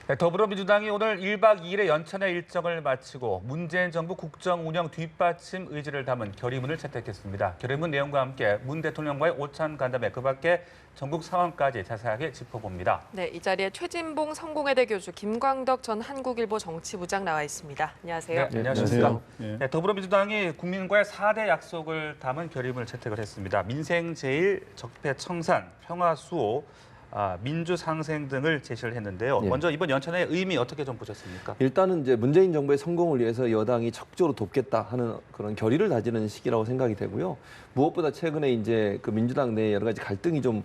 네, 더불어민주당이 오늘 1박 2일의 연찬회 일정을 마치고 문재인 정부 국정 운영 뒷받침 의지를 담은 결의문을 채택했습니다. 결의문 내용과 함께 문 대통령과의 오찬 간담회, 그밖에 전국 상황까지 자세하게 짚어봅니다. 네, 이 자리에 최진봉 성공회대 교수, 김광덕 전 한국일보 정치부장 나와 있습니다. 안녕하세요. 네, 안녕하십니까. 네. 네, 더불어민주당이 국민과의 4대 약속을 담은 결의문을 채택을 했습니다. 민생 제일, 적폐 청산, 평화 수호, 민주 상생 등을 제시를 했는데요. 예. 먼저 이번 연찬회의 의미 어떻게 좀 보셨습니까? 일단은 이제 문재인 정부의 성공을 위해서 여당이 적극적으로 돕겠다 하는 그런 결의를 다지는 시기라고 생각이 되고요. 무엇보다 최근에 이제 그 민주당 내에 여러 가지 갈등이 좀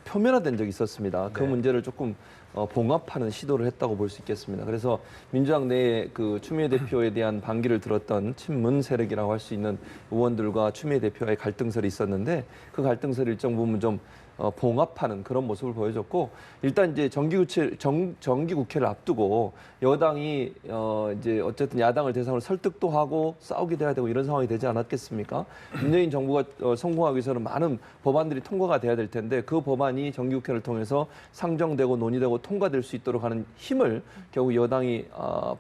표면화된 적이 있었습니다. 그 네. 문제를 조금 봉합하는 시도를 했다고 볼 수 있겠습니다. 그래서 민주당 내에 그 추미애 대표에 대한 반기를 들었던 친문 세력이라고 할 수 있는 의원들과 추미애 대표의 갈등설이 있었는데 그 갈등설을 일정 부분 좀 봉합하는 그런 모습을 보여줬고, 일단 이제 정기국회를 앞두고 여당이 이제 어쨌든 야당을 대상으로 설득도 하고 싸우게 돼야 되고 이런 상황이 되지 않았겠습니까? 문재인 정부가 성공하기 위해서는 많은 법안들이 통과가 돼야 될 텐데 그 법안이 정기국회를 통해서 상정되고 논의되고 통과될 수 있도록 하는 힘을 결국 여당이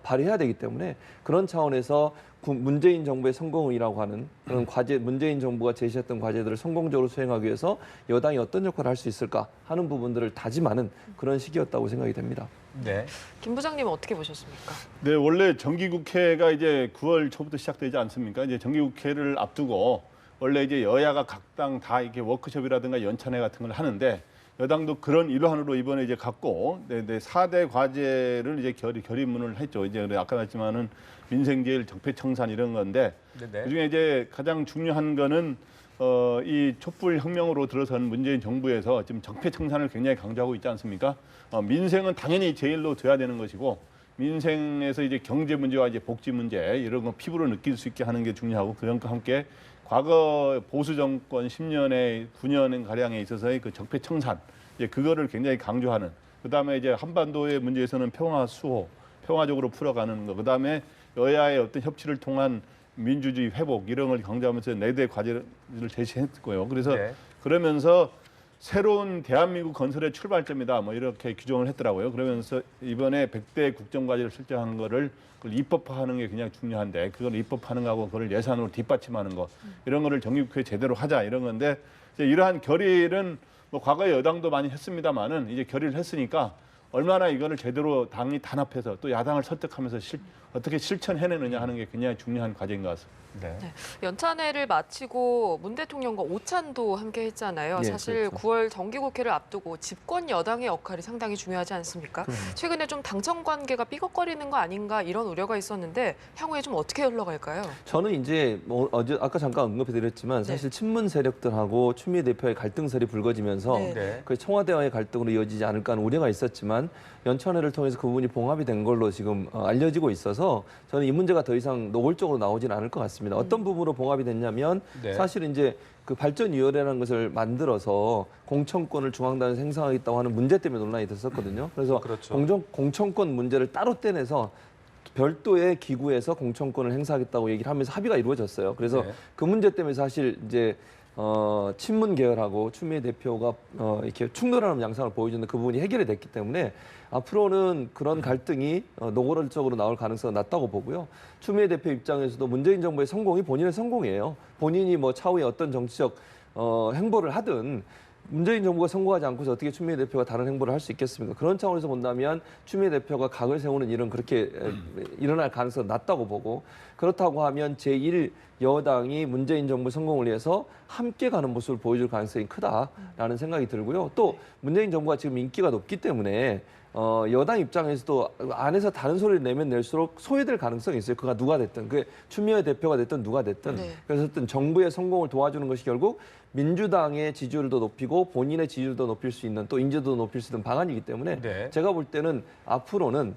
발휘해야 되기 때문에, 그런 차원에서 문재인 정부의 성공이라고 하는 그런 과제, 문재인 정부가 제시했던 과제들을 성공적으로 수행하기 위해서 여당이 어떤 역할을 할 수 있을까 하는 부분들을 다짐하는 그런 시기였다고 생각이 됩니다. 네. 김 부장님은 어떻게 보셨습니까? 네, 원래 정기국회가 이제 9월 초부터 시작되지 않습니까? 이제 정기국회를 앞두고 원래 이제 여야가 각 당 다 이렇게 워크숍이라든가 연찬회 같은 걸 하는데, 여당도 그런 일환으로 이번에 이제 갖고 4대 과제를 이제 결의문을 했죠. 이제 아까 말했지만은 민생제일, 적폐청산 이런 건데, 네네. 그중에 이제 가장 중요한 거는 이 촛불 혁명으로 들어선 문재인 정부에서 지금 적폐청산을 굉장히 강조하고 있지 않습니까? 민생은 당연히 제일로 둬야 되는 것이고, 민생에서 이제 경제 문제와 이제 복지 문제 이런 거 피부로 느낄 수 있게 하는 게 중요하고, 그런과 함께 과거 보수 정권 10년에 9년 가량에 있어서의 그 적폐 청산, 이제 그거를 굉장히 강조하는. 그다음에 이제 한반도의 문제에서는 평화 수호, 평화적으로 풀어가는 거. 그다음에 여야의 어떤 협치를 통한 민주주의 회복 이런 걸 강조하면서 4대 과제를 제시했고요. 그래서 네. 그러면서 새로운 대한민국 건설의 출발점이다, 뭐 이렇게 규정을 했더라고요. 그러면서 이번에 100대 국정과제를 설정한 거를 그걸 입법화하는 게 굉장히 중요한데, 그걸 입법하는 거하고 그걸 예산으로 뒷받침하는 거, 이런 거를 정기국회 제대로 하자 이런 건데, 이제 이러한 결의는 뭐 과거에 여당도 많이 했습니다만은 이제 결의를 했으니까 얼마나 이거를 제대로 당이 단합해서 또 야당을 설득하면서 어떻게 실천해내느냐 하는 게 굉장히 중요한 과제인 것 같습니다. 네. 네, 연찬회를 마치고 문 대통령과 오찬도 함께 했잖아요. 예, 사실 그렇죠. 9월 정기국회를 앞두고 집권 여당의 역할이 상당히 중요하지 않습니까? 최근에 좀 당청 관계가 삐걱거리는 거 아닌가 이런 우려가 있었는데 향후에 좀 어떻게 흘러갈까요? 저는 이제 뭐 아까 잠깐 언급해드렸지만 사실 친문 세력들하고 추미애 대표의 갈등설이 불거지면서 네. 네. 그 청와대와의 갈등으로 이어지지 않을까 하는 우려가 있었지만, 연찬회를 통해서 그 부분이 봉합이 된 걸로 지금 알려지고 있어서 저는 이 문제가 더 이상 노골적으로 나오지는 않을 것 같습니다. 어떤 부분으로 봉합이 됐냐면, 네. 사실 이제 그 발전위원회라는 것을 만들어서 공천권을 중앙당에서 행사하겠다고 하는 문제 때문에 논란이 됐었거든요. 그래서 그렇죠. 공천권 문제를 따로 떼내서 별도의 기구에서 공천권을 행사하겠다고 얘기를 하면서 합의가 이루어졌어요. 그래서 네. 그 문제 때문에 사실 이제 친문 계열하고 추미애 대표가 이렇게 충돌하는 양상을 보여주는 그 부분이 해결이 됐기 때문에 앞으로는 그런 갈등이 노골적으로 나올 가능성은 낮다고 보고요. 추미애 대표 입장에서도 문재인 정부의 성공이 본인의 성공이에요. 본인이 뭐 차후에 어떤 정치적 행보를 하든 문재인 정부가 성공하지 않고서 어떻게 추미애 대표가 다른 행보를 할 수 있겠습니까? 그런 차원에서 본다면 추미애 대표가 각을 세우는 일은 그렇게 일어날 가능성은 낮다고 보고, 그렇다고 하면 제1 여당이 문재인 정부 성공을 위해서 함께 가는 모습을 보여줄 가능성이 크다라는 생각이 들고요. 또 문재인 정부가 지금 인기가 높기 때문에 여당 입장에서도 안에서 다른 소리를 내면 낼수록 소외될 가능성이 있어요. 그가 누가 됐든, 그게 추미애 대표가 됐든 누가 됐든. 네. 그래서 어떤 정부의 성공을 도와주는 것이 결국 민주당의 지지율도 높이고 본인의 지지율도 높일 수 있는, 또 인지도도 높일 수 있는 방안이기 때문에 네. 제가 볼 때는 앞으로는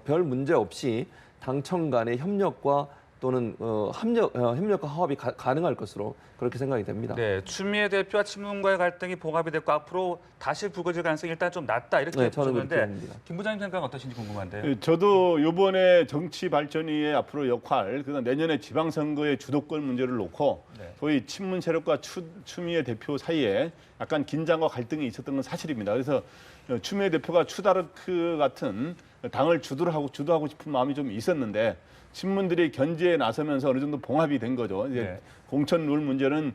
별 문제 없이 당청 간의 협력과 또는 협력과 화합이 가능할 것으로 그렇게 생각이 됩니다. 네, 추미애 대표와 친문과의 갈등이 봉합이 됐고 앞으로 다시 불거질 가능성이 일단 좀 낮다 이렇게 네, 저는 그렇게 보셨는데, 봅니다. 김 부장님 생각은 어떠신지 궁금한데요. 예, 저도 이번에 정치 발전위의 앞으로 역할, 그다음 내년에 지방선거의 주도권 문제를 놓고 네. 소위 친문 세력과 추미애 대표 사이에 약간 긴장과 갈등이 있었던 건 사실입니다. 그래서 추미애 대표가 추다르크 같은 당을 주도하고 싶은 마음이 좀 있었는데 친문들이 견제에 나서면서 어느 정도 봉합이 된 거죠. 이제 네. 공천 룰 문제는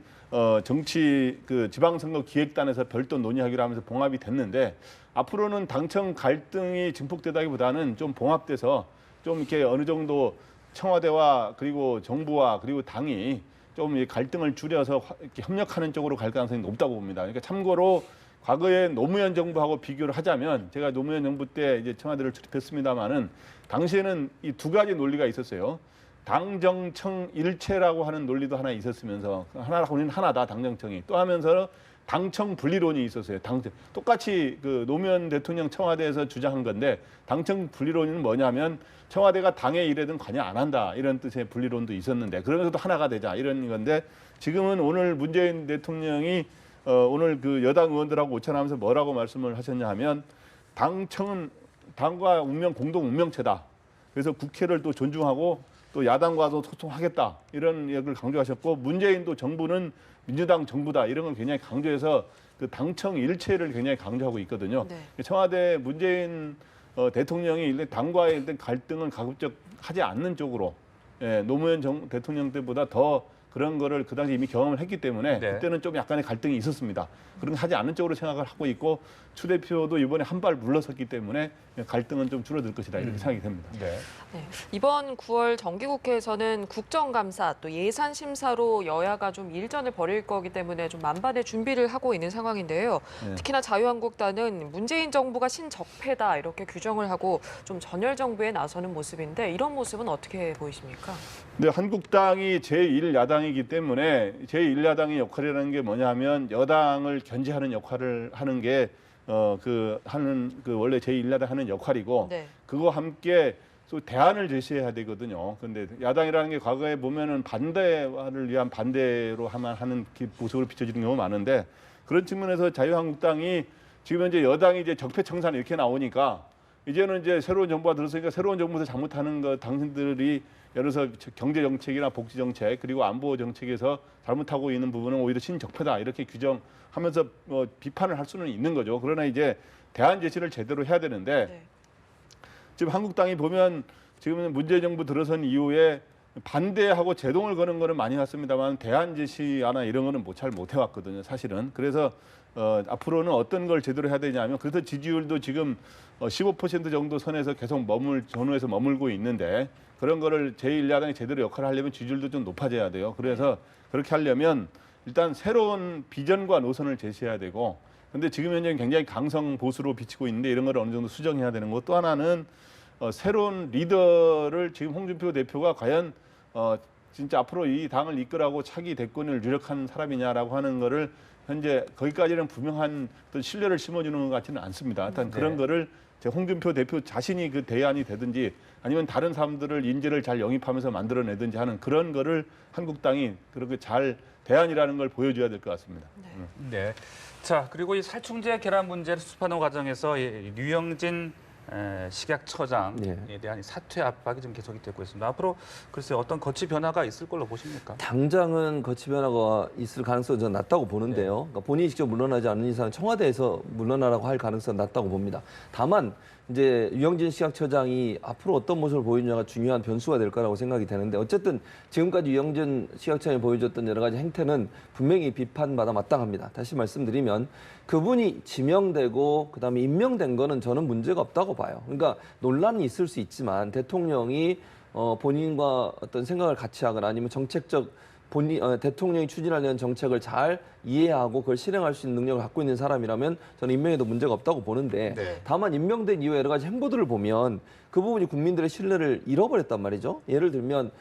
정치 그 지방선거 기획단에서 별도 논의하기로 하면서 봉합이 됐는데 앞으로는 당청 갈등이 증폭되다기보다는 좀 봉합돼서 좀 이렇게 어느 정도 청와대와 그리고 정부와 그리고 당이 좀 이 갈등을 줄여서 이렇게 협력하는 쪽으로 갈 가능성이 높다고 봅니다. 그러니까 참고로 과거에 노무현 정부하고 비교를 하자면 제가 노무현 정부 때 이제 청와대를 출입했습니다마는 당시에는 이 두 가지 논리가 있었어요. 당정청 일체라고 하는 논리도 하나 있었으면서 하나라고는 하나다 당정청이 또 하면서 당청 분리론이 있었어요. 똑같이 그 노무현 대통령 청와대에서 주장한 건데 당청 분리론은 뭐냐면 청와대가 당의 일에는 관여 안 한다 이런 뜻의 분리론도 있었는데 그러면서도 하나가 되자 이런 건데 지금은 오늘 문재인 대통령이 오늘 그 여당 의원들하고 오찬하면서 뭐라고 말씀을 하셨냐 하면 당청은 당과 공동 운명체다. 그래서 국회를 또 존중하고 또 야당과도 소통하겠다 이런 얘기를 강조하셨고 문재인도 정부는 민주당 정부다 이런 걸 굉장히 강조해서 그 당청 일체를 굉장히 강조하고 있거든요. 네. 청와대 문재인 대통령이 일단 당과의 일단 갈등을 가급적 하지 않는 쪽으로 노무현 대통령 때보다 더 그런 거를 그 당시 이미 경험을 했기 때문에 네. 그때는 좀 약간의 갈등이 있었습니다. 그런 거 하지 않는 쪽으로 생각을 하고 있고 추 대표도 이번에 한 발 물러섰기 때문에 갈등은 좀 줄어들 것이다 이렇게 생각이 됩니다. 네. 네. 이번 9월 정기국회에서는 국정감사 또 예산심사로 여야가 좀 일전을 벌일 거기 때문에 좀 만반의 준비를 하고 있는 상황인데요. 네. 특히나 자유한국당은 문재인 정부가 신적폐다 이렇게 규정을 하고 좀 전열 정부에 나서는 모습인데 이런 모습은 어떻게 보이십니까? 근데 한국당이 제1야당이기 때문에 제1야당의 역할이라는 게 뭐냐면 여당을 견제하는 역할을 하는 게 원래 제1야당 하는 역할이고 네. 그거 함께 또 대안을 제시해야 되거든요. 근데 야당이라는 게 과거에 보면은 반대를 위한 반대로 하는 모습으로 비춰지는 경우가 많은데 그런 측면에서 자유한국당이 지금 현재 여당이 이제 적폐청산 이렇게 나오니까 이제는 이제 새로운 정부가 들었으니까 새로운 정부에서 잘못하는 거 당신들이 예를 들어서 경제 정책이나 복지 정책 그리고 안보 정책에서 잘못하고 있는 부분은 오히려 신적폐다 이렇게 규정하면서 비판을 할 수는 있는 거죠. 그러나 이제 대안 제시를 제대로 해야 되는데 네. 지금 한국당이 보면 지금 문재인 정부 들어선 이후에 반대하고 제동을 거는 거는 많이 왔습니다만 대안 제시나 이런 거는 잘 못 해왔거든요. 사실은. 그래서 앞으로는 어떤 걸 제대로 해야 되냐면 그래서 지지율도 지금 15% 정도 선에서 계속 전후에서 머물고 있는데 그런 거를 제1야당이 제대로 역할을 하려면 지지율도 좀 높아져야 돼요. 그래서 그렇게 하려면 일단 새로운 비전과 노선을 제시해야 되고 근데 지금 현재 굉장히 강성 보수로 비치고 있는데 이런 걸 어느 정도 수정해야 되는 거 또 하나는 새로운 리더를 지금 홍준표 대표가 과연 진짜 앞으로 이 당을 이끌어가고 차기 대권을 유력한 사람이냐라고 하는 거를 현재 거기까지는 분명한 어떤 신뢰를 심어주는 것 같지는 않습니다. 일단 그런 거를 홍준표 대표 자신이 그 대안이 되든지 아니면 다른 사람들을 인재를 잘 영입하면서 만들어내든지 하는 그런 거를 한국당이 그렇게 잘 대안이라는 걸 보여줘야 될 것 같습니다. 네. 자, 그리고 이 살충제 계란 문제를 수습하는 과정에서 이 류영진 식약처장에 대한 이 사퇴 압박이 좀 계속이 되고 있습니다. 앞으로 글쎄요 어떤 거치 변화가 있을 걸로 보십니까? 당장은 거치 변화가 있을 가능성이 저는 낮다고 보는데요. 그러니까 본인이 직접 물러나지 않는 이상 청와대에서 물러나라고 할 가능성은 낮다고 봅니다. 다만 이제 유영진 식약처장이 앞으로 어떤 모습을 보이느냐가 중요한 변수가 될 거라고 생각이 되는데 어쨌든 지금까지 유영진 식약처장이 보여줬던 여러 가지 행태는 분명히 비판받아 마땅합니다. 다시 말씀드리면 그분이 지명되고 그다음에 임명된 거는 저는 문제가 없다고 봐요. 그러니까 논란이 있을 수 있지만 대통령이 본인과 어떤 생각을 같이 하거나 아니면 정책적 대통령이 추진하려는 정책을 잘 이해하고 그걸 실행할 수 있는 능력을 갖고 있는 사람이라면 저는 임명에도 문제가 없다고 보는데 네. 다만 임명된 이후에 여러 가지 행보들을 보면 그 부분이 국민들의 신뢰를 잃어버렸단 말이죠. 예를 들면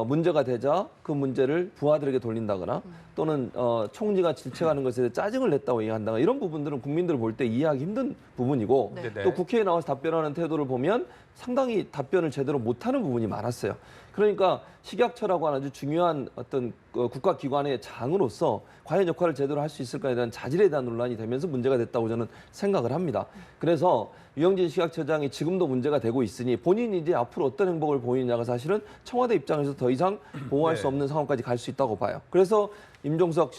문제가 되자 그 문제를 부하들에게 돌린다거나 또는 총리가 질책하는 것에 대해 짜증을 냈다고 얘기한다거나 이런 부분들은 국민들을 볼 때 이해하기 힘든 부분이고 네. 또 국회에 나와서 답변하는 태도를 보면 상당히 답변을 제대로 못하는 부분이 많았어요. 그러니까 식약처라고 하는 아주 중요한 어떤 국가기관의 장으로서 과연 역할을 제대로 할 수 있을까에 대한 자질에 대한 논란이 되면서 문제가 됐다고 저는 생각을 합니다. 그래서 유영진 식약처장이 지금도 문제가 되고 있으니 본인이 이제 앞으로 어떤 행복을 보이느냐가 사실은 청와대 입장에서 더 이상 보호할 수 없는 상황까지 갈 수 있다고 봐요. 그래서 임종석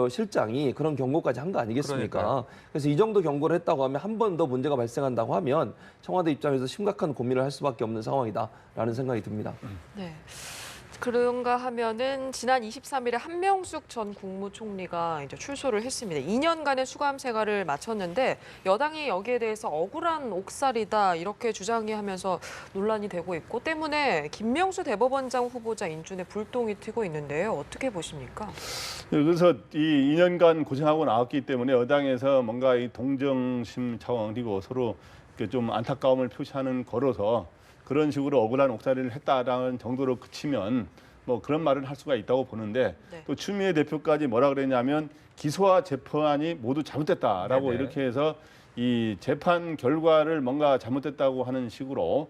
실장이 그런 경고까지 한 거 아니겠습니까? 그러니까요. 그래서 이 정도 경고를 했다고 하면 한 번 더 문제가 발생한다고 하면 청와대 입장에서 심각한 고민을 할 수밖에 없는 상황이다라는 생각이 듭니다. 네. 그런가 하면은 지난 23일에 한명숙 전 국무총리가 이제 출소를 했습니다. 2년간의 수감 생활을 마쳤는데 여당이 여기에 대해서 억울한 옥살이다 이렇게 주장하면서 논란이 되고 있고 때문에 김명수 대법원장 후보자 인준에 불똥이 튀고 있는데요. 어떻게 보십니까? 그래서 이 2년간 고생하고 나왔기 때문에 여당에서 뭔가 이 동정심 차원 그리고 서로 이렇게 좀 안타까움을 표시하는 거로서 그런 식으로 억울한 옥살이를 했다라는 정도로 그치면 뭐 그런 말을 할 수가 있다고 보는데 네. 또 추미애 대표까지 뭐라 그랬냐면 기소와 재판이 모두 잘못됐다라고 네네. 이렇게 해서 이 재판 결과를 뭔가 잘못됐다고 하는 식으로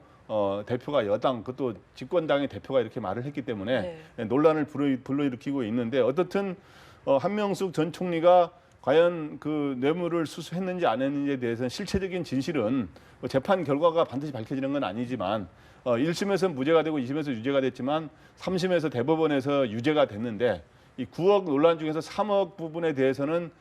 대표가 여당 그것도 집권당의 대표가 이렇게 말을 했기 때문에 논란을 불러일으키고 있는데 어떻든 한명숙 전 총리가 과연 그 뇌물을 수수했는지 안 했는지에 대해서는 실체적인 진실은 재판 결과가 반드시 밝혀지는 건 아니지만 1심에서 무죄가 되고 2심에서 유죄가 됐지만 3심에서 대법원에서 유죄가 됐는데 이 9억 논란 중에서 3억 부분에 대해서는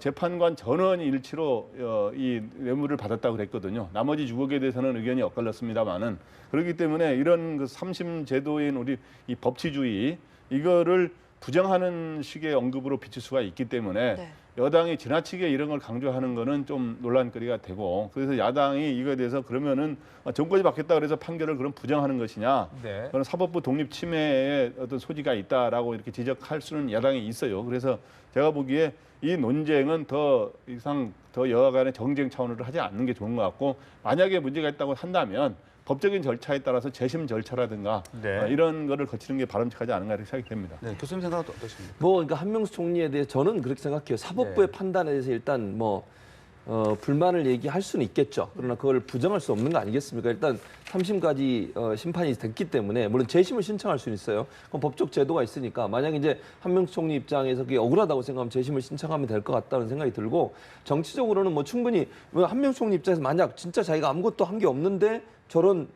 재판관 전원 일치로 이 뇌물을 받았다고 그랬거든요. 나머지 6억에 대해서는 의견이 엇갈렸습니다만은 그렇기 때문에 이런 그 3심 제도인 우리 이 법치주의 이거를 부정하는 식의 언급으로 비칠 수가 있기 때문에 네. 여당이 지나치게 이런 걸 강조하는 거는 좀 논란거리가 되고 그래서 야당이 이거에 대해서 그러면은 정권이 바뀌었다 그래서 판결을 그럼 부정하는 것이냐 네. 그런 사법부 독립 침해의 어떤 소지가 있다라고 이렇게 지적할 수는 야당이 있어요. 그래서 제가 보기에 이 논쟁은 더 이상 더 여야 간의 정쟁 차원으로 하지 않는 게 좋은 것 같고 만약에 문제가 있다고 한다면 법적인 절차에 따라서 재심 절차라든가 네. 이런 거를 거치는 게 바람직하지 않은가 이렇게 생각이 됩니다. 네, 교수님 생각은 어떠십니까? 그러니까 한명수 총리에 대해 저는 그렇게 생각해요. 사법부의 네. 판단에 대해서 일단 불만을 얘기할 수는 있겠죠. 그러나 그걸 부정할 수 없는 거 아니겠습니까? 일단 3심까지 심판이 됐기 때문에 물론 재심을 신청할 수는 있어요. 그럼 법적 제도가 있으니까 만약에 이제 한명수 총리 입장에서 그게 억울하다고 생각하면 재심을 신청하면 될 것 같다는 생각이 들고 정치적으로는 뭐 충분히 한명수 총리 입장에서 만약 진짜 자기가 아무것도 한 게 없는데 저런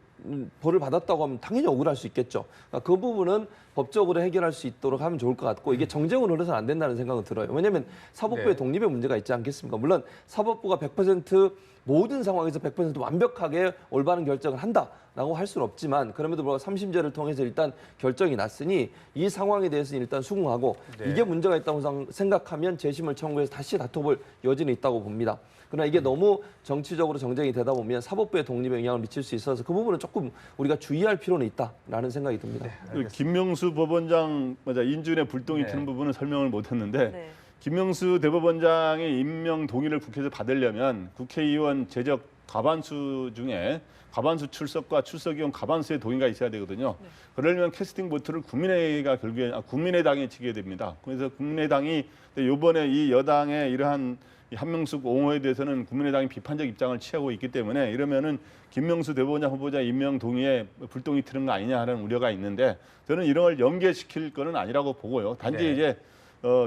벌을 받았다고 하면 당연히 억울할 수 있겠죠. 그러니까 그 부분은 법적으로 해결할 수 있도록 하면 좋을 것 같고 이게 정쟁으로 흘러서는 안 된다는 생각은 들어요. 왜냐하면 사법부의 네. 독립의 문제가 있지 않겠습니까? 물론 사법부가 100% 모든 상황에서 100% 완벽하게 올바른 결정을 한다라고 할 수는 없지만 그럼에도 불구하고 3심제를 통해서 일단 결정이 났으니 이 상황에 대해서는 일단 수긍하고 네. 이게 문제가 있다고 생각하면 재심을 청구해서 다시 다퉈볼 여지는 있다고 봅니다. 그러나 이게 너무 정치적으로 정쟁이 되다 보면 사법부의 독립에 영향을 미칠 수 있어서 그 부분은 조금 우리가 주의할 필요는 있다라는 생각이 듭니다. 그 김명수 법원장 인준에 불똥이 네. 튀는 부분은 설명을 못했는데 네. 김명수 대법원장의 임명 동의를 국회에서 받으려면 국회의원 제적 과반수 중에 과반수 출석과 출석위원 과반수의 동의가 있어야 되거든요. 그러려면 캐스팅 보트를 국민의당이 치게 됩니다. 그래서 국민의당이 이번에 이 여당의 이러한 이 한명숙 옹호에 대해서는 국민의당이 비판적 입장을 취하고 있기 때문에 이러면은 김명수 대법원장 후보자 임명 동의에 불똥이 튀는 거 아니냐 하는 우려가 있는데 저는 이런 걸 연계시킬 거는 아니라고 보고요. 단지 네. 이제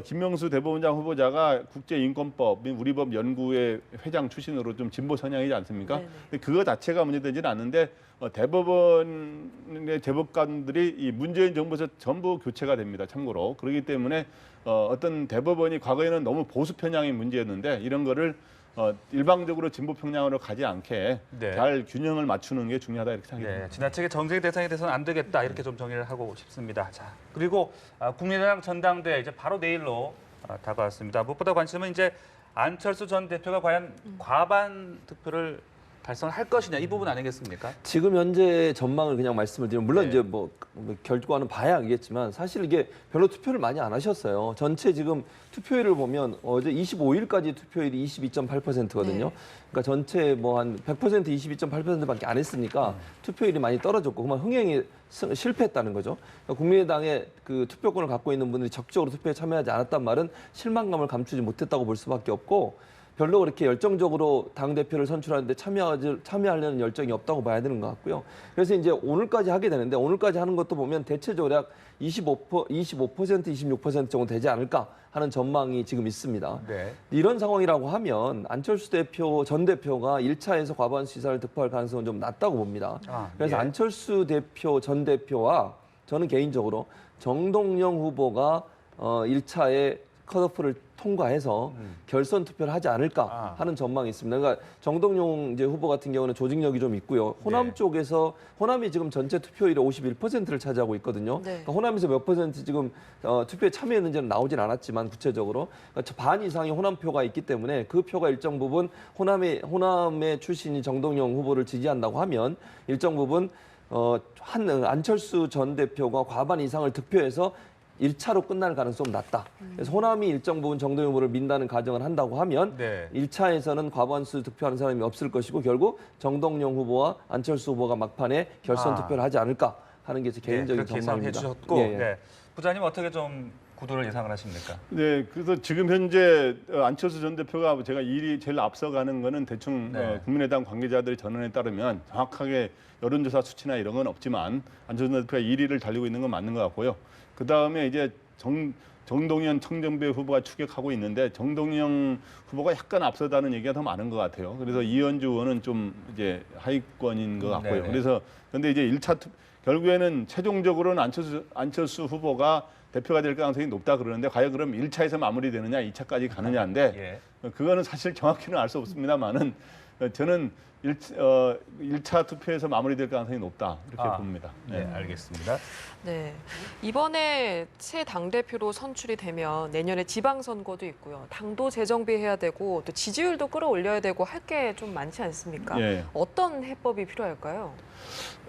김명수 대법원장 후보자가 국제인권법 및 우리법 연구회 회장 출신으로 좀 진보 성향이지 않습니까? 네네. 근데 그거 자체가 문제되지는 않는데 대법원의 재법관들이 이 문재인 정부에서 전부 교체가 됩니다. 참고로 그렇기 때문에 어떤 대법원이 과거에는 너무 보수 편향의 문제였는데 이런 거를 일방적으로 진보 편향으로 가지 않게 네. 잘 균형을 맞추는 게 중요하다 이렇게 생각합니다. 네, 지나치게 정쟁 대상이 돼서는 안 되겠다 이렇게 좀 정리를 하고 싶습니다. 자, 그리고 국민의당 전당대회 이제 바로 내일로 다가왔습니다. 무엇보다 관심은 이제 안철수 전 대표가 과연 과반 득표를 달성할 것이냐 이 부분 아니겠습니까? 지금 현재 전망을 그냥 말씀을 드리면 물론 네. 이제 뭐 결과는 봐야 알겠지만 사실 이게 별로 투표를 많이 안 하셨어요. 전체 지금 투표율을 보면 어제 25일까지 투표율이 22.8%거든요. 네. 그러니까 전체 뭐 한 100% 22.8%밖에 안 했으니까 투표율이 많이 떨어졌고 그만 흥행이 실패했다는 거죠. 그러니까 국민의당의 그 투표권을 갖고 있는 분들이 적극적으로 투표에 참여하지 않았단 말은 실망감을 감추지 못했다고 볼 수밖에 없고 별로 그렇게 열정적으로 당대표를 선출하는데 참여하려는 열정이 없다고 봐야 되는 것 같고요. 그래서 이제 오늘까지 하게 되는데 오늘까지 하는 것도 보면 대체적으로 약 25%, 26% 정도 되지 않을까 하는 전망이 지금 있습니다. 네. 이런 상황이라고 하면 안철수 전 대표가 1차에서 과반수 이상을 득표할 가능성은 좀 낮다고 봅니다. 그래서 예. 안철수 전 대표와 저는 개인적으로 정동영 후보가 1차에 컷오프를 통과해서 결선 투표를 하지 않을까 하는 전망이 있습니다. 그러니까 정동영 이제 후보 같은 경우는 조직력이 좀 있고요. 호남 네. 쪽에서 호남이 지금 전체 투표율의 51%를 차지하고 있거든요. 네. 그러니까 호남에서 몇 퍼센트 지금 투표에 참여했는지는 나오진 않았지만 구체적으로 그러니까 반 이상의 호남표가 있기 때문에 그 표가 일정 부분 호남의 출신이 정동영 후보를 지지한다고 하면 일정 부분 안철수 전 대표가 과반 이상을 득표해서 1차로 끝날 가능성은 낮다. 그래서 호남이 일정 부분 정동영 후보를 민다는 가정을 한다고 하면 네. 1차에서는 과반수 득표하는 사람이 없을 것이고 결국 정동영 후보와 안철수 후보가 막판에 결선 투표를 하지 않을까 하는 게 제 개인적인 그렇게 전망입니다. 예상해 주셨고, 예, 예. 네. 부장님 어떻게 좀 구도를 예상을 하십니까? 네, 그래서 지금 현재 안철수 전 대표가 제가 일이 제일 앞서가는 거는 대충 네. 국민의당 관계자들의 전언에 따르면 정확하게 여론조사 수치나 이런 건 없지만 안철수 전 대표가 1위를 달리고 있는 건 맞는 것 같고요. 그 다음에 이제 정동영 청정배 후보가 추격하고 있는데 정동영 후보가 약간 앞서다는 얘기가 더 많은 것 같아요. 그래서 이현주 의원은 좀 이제 하위권인 것 같고요. 네네. 그래서 근데 이제 1차 결국에는 최종적으로는 안철수 후보가 대표가 될 가능성이 높다 그러는데 과연 그럼 1차에서 마무리되느냐, 2차까지 가느냐인데 그거는 사실 정확히는 알 수 없습니다만은 저는 1차 투표에서 마무리될 가능성이 높다 이렇게 봅니다. 네, 알겠습니다. 네. 이번에 새 당대표로 선출이 되면 내년에 지방선거도 있고요. 당도 재정비해야 되고 또 지지율도 끌어올려야 되고 할 게 좀 많지 않습니까? 예. 어떤 해법이 필요할까요?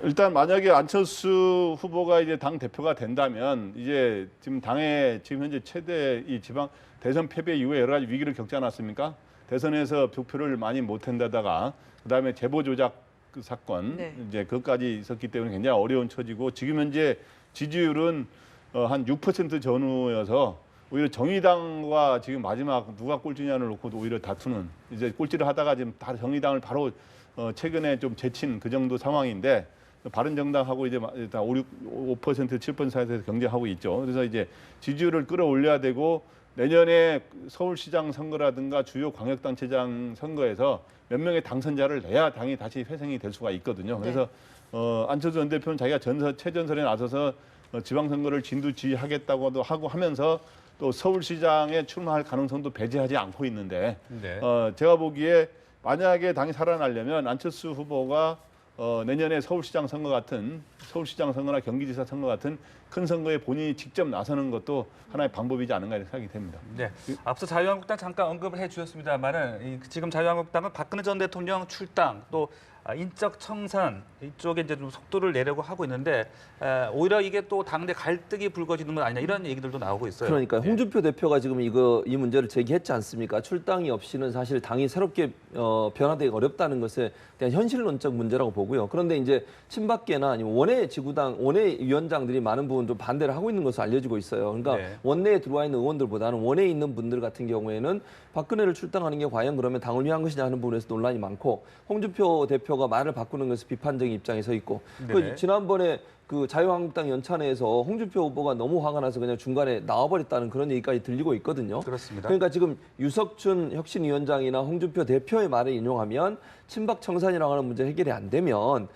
일단 만약에 안철수 후보가 이제 당 대표가 된다면 이제 지금 당의 지금 현재 최대 이 지방 대선 패배 이후에 여러 가지 위기를 겪지 않았습니까? 대선에서 득표를 많이 못한다다가 그다음에 제보 조작 그 사건 네. 이제 그것까지 있었기 때문에 굉장히 어려운 처지고 지금 현재 지지율은 한 6% 전후여서 오히려 정의당과 지금 마지막 누가 꼴찌냐를 놓고도 오히려 다투는 이제 꼴찌를 하다가 지금 다 정의당을 바로 최근에 좀 제친 그 정도 상황인데 바른정당하고 이제 다 5%, 7% 사이에서 경쟁하고 있죠. 그래서 이제 지지율을 끌어올려야 되고 내년에 서울시장 선거라든가 주요 광역단체장 선거에서 몇 명의 당선자를 내야 당이 다시 회생이 될 수가 있거든요. 그래서 안철수 전 대표는 자기가 최전선에 나서서 지방선거를 진두지휘하겠다고도 하고 하면서 또 서울시장에 출마할 가능성도 배제하지 않고 있는데 네. 제가 보기에 만약에 당이 살아나려면 안철수 후보가 내년에 서울시장 선거나 경기지사 선거 같은 큰 선거에 본인이 직접 나서는 것도 하나의 방법이지 않은가 이렇게 생각이 됩니다. 네, 앞서 자유한국당 잠깐 언급을 해주셨습니다만은 지금 자유한국당은 박근혜 전 대통령 출당 또 인적 청산 이쪽에 이제 좀 속도를 내려고 하고 있는데 오히려 이게 또 당내 갈등이 불거지는 건 아니냐 이런 얘기들도 나오고 있어요. 그러니까 홍준표 대표가 지금 이 문제를 제기했지 않습니까? 출당이 없이는 사실 당이 새롭게 변화되기 어렵다는 것에 대한 현실론적 문제라고 보고요. 그런데 이제 친박계나 아니면 원내 위원장들이 많은 부분 좀 반대를 하고 있는 것으로 알려지고 있어요. 그러니까 네. 원내에 들어와 있는 의원들보다는 원내에 있는 분들 같은 경우에는 박근혜를 출당하는 게 과연 그러면 당을 위한 것이냐 하는 부분에서 논란이 많고 홍준표 대표가 말을 바꾸는 것에 비판적인 입장에 서 있고 네네. 지난번에 그 자유한국당 연찬회에서 홍준표 후보가 너무 화가 나서 그냥 중간에 나와버렸다는 그런 얘기까지 들리고 있거든요. 그렇습니다. 그러니까 지금 유석춘 혁신위원장이나 홍준표 대표의 말을 인용하면 친박 청산이라고 하는 문제 해결이 안 되면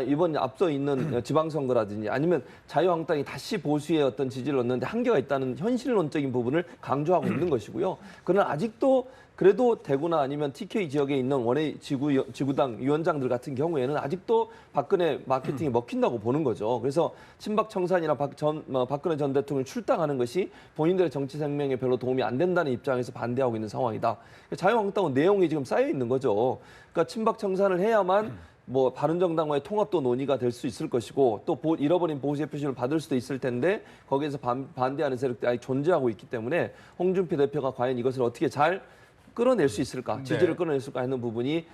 이번 앞서 있는 지방선거라든지 아니면 자유한국당이 다시 보수의 어떤 지지를 얻는데 한계가 있다는 현실론적인 부분을 강조하고 있는 것이고요. 그러나 아직도 그래도 대구나 아니면 TK 지역에 있는 원외 지구당 위원장들 같은 경우에는 아직도 박근혜 마케팅이 먹힌다고 보는 거죠. 그래서 친박 청산이나 박근혜 전 대통령이 출당하는 것이 본인들의 정치 생명에 별로 도움이 안 된다는 입장에서 반대하고 있는 상황이다. 자유한국당은 내용이 지금 쌓여 있는 거죠. 그러니까 친박 청산을 해야만 뭐 바른정당과의 통합도 논의가 될 수 있을 것이고 또 잃어버린 보수의 표심을 받을 수도 있을 텐데 거기에서 반대하는 세력들이 아직 존재하고 있기 때문에 홍준표 대표가 과연 이것을 어떻게 잘 끌어낼 수 있을까, 지지를 끌어낼 수 있을까 하는 부분이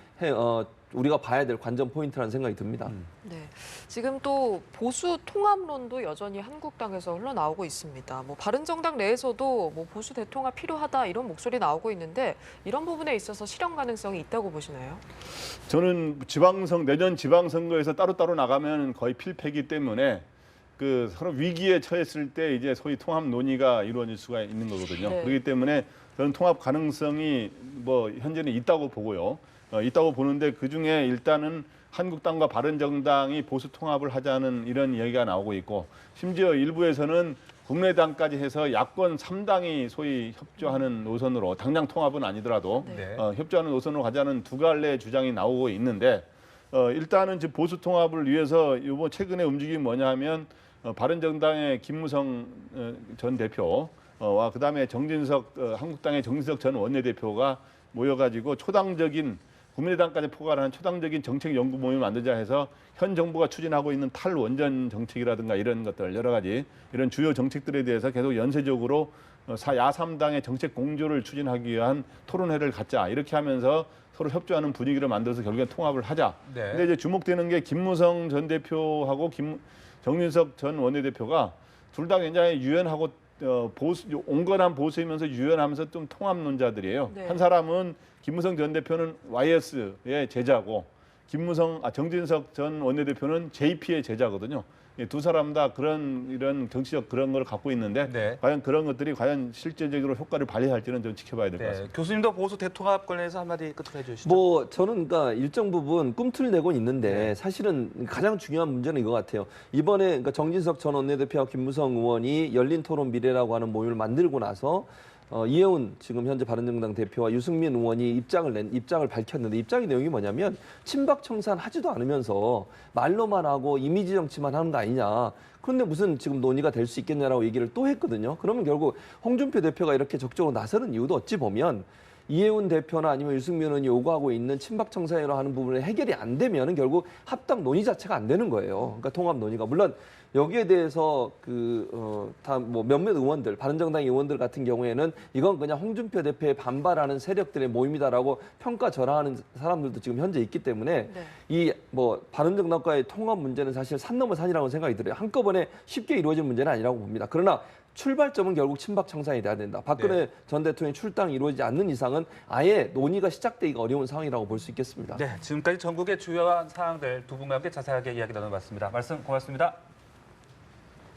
우리가 봐야 될 관전 포인트라는 생각이 듭니다. 네, 지금 또 보수 통합론도 여전히 한국당에서 흘러나오고 있습니다. 뭐 바른정당 내에서도 뭐 보수 대통합 필요하다 이런 목소리 나오고 있는데 이런 부분에 있어서 실현 가능성이 있다고 보시나요? 저는 내년 지방선거에서 따로따로 나가면 거의 필패이기 때문에 그 서로 위기에 처했을 때 이제 소위 통합 논의가 이루어질 수가 있는 거거든요. 네. 그렇기 때문에 저는 통합 가능성이 뭐 현재는 있다고 보고요. 있다고 보는데 그 중에 일단은 한국당과 바른정당이 보수 통합을 하자는 이런 이야기가 나오고 있고 심지어 일부에서는 국민의당까지 해서 야권 3당이 소위 협조하는 노선으로 당장 통합은 아니더라도 네. 협조하는 노선으로 가자는 두 갈래 주장이 나오고 있는데 일단은 지금 보수 통합을 위해서 이번 최근에 움직임이 뭐냐 하면 바른정당의 김무성 전 대표와 그다음에 한국당의 정진석 전 원내대표가 모여가지고 초당적인 국민의당까지 포괄하는 초당적인 정책 연구 모임을 만들자 해서 현 정부가 추진하고 있는 탈원전 정책이라든가 이런 것들 여러 가지 이런 주요 정책들에 대해서 계속 연쇄적으로 야3당의 정책 공조를 추진하기 위한 토론회를 갖자 이렇게 하면서 서로 협조하는 분위기를 만들어서 결국엔 통합을 하자. 네. 근데 이제 주목되는 게 김무성 전 대표하고 정진석 전 원내대표가 둘 다 굉장히 유연하고 온건한 보수이면서 유연하면서 좀 통합론자들이에요. 네. 한 사람은 김무성 전 대표는 YS의 제자고 정진석 전 원내대표는 JP의 제자거든요. 두 사람 다 이런 정치적 그런 걸 갖고 있는데 네. 과연 그런 것들이 과연 실제적으로 효과를 발휘할지는 좀 지켜봐야 될 것 네. 같습니다. 교수님도 보수 대통합 관련해서 한마디 끝으로 해주시죠. 뭐 저는 그러니까 일정 부분 꿈틀대고는 있는데 네. 사실은 가장 중요한 문제는 이거 같아요. 이번에 그러니까 정진석 전 원내대표와 김무성 의원이 열린 토론 미래라고 하는 모임을 만들고 나서 이해운 지금 현재 바른정당 대표와 유승민 의원이 입장을 밝혔는데 입장의 내용이 뭐냐면 친박 청산 하지도 않으면서 말로만 하고 이미지 정치만 하는 거 아니냐. 그런데 무슨 지금 논의가 될 수 있겠냐라고 얘기를 또 했거든요. 그러면 결국 홍준표 대표가 이렇게 적극적으로 나서는 이유도 어찌 보면 이해운 대표나 아니면 유승민 의원이 요구하고 있는 친박 청산이라고 하는 부분이 해결이 안 되면은 결국 합당 논의 자체가 안 되는 거예요. 그러니까 통합 논의가 물론 여기에 대해서 다 뭐 몇몇 의원들, 바른정당 의원들 같은 경우에는 이건 그냥 홍준표 대표에 반발하는 세력들의 모임이다라고 평가절하하는 사람들도 지금 현재 있기 때문에 네. 이 뭐 바른정당과의 통합 문제는 사실 산 넘어 산이라고 생각이 들어요. 한꺼번에 쉽게 이루어질 문제는 아니라고 봅니다. 그러나 출발점은 결국 친박 청산이 돼야 된다. 박근혜 전 대통령의 출당이 이루어지지 않는 이상은 아예 논의가 시작되기가 어려운 상황이라고 볼 수 있겠습니다. 네, 지금까지 전국의 주요한 사항들 두 분과 함께 자세하게 이야기 나눠봤습니다. 말씀 고맙습니다.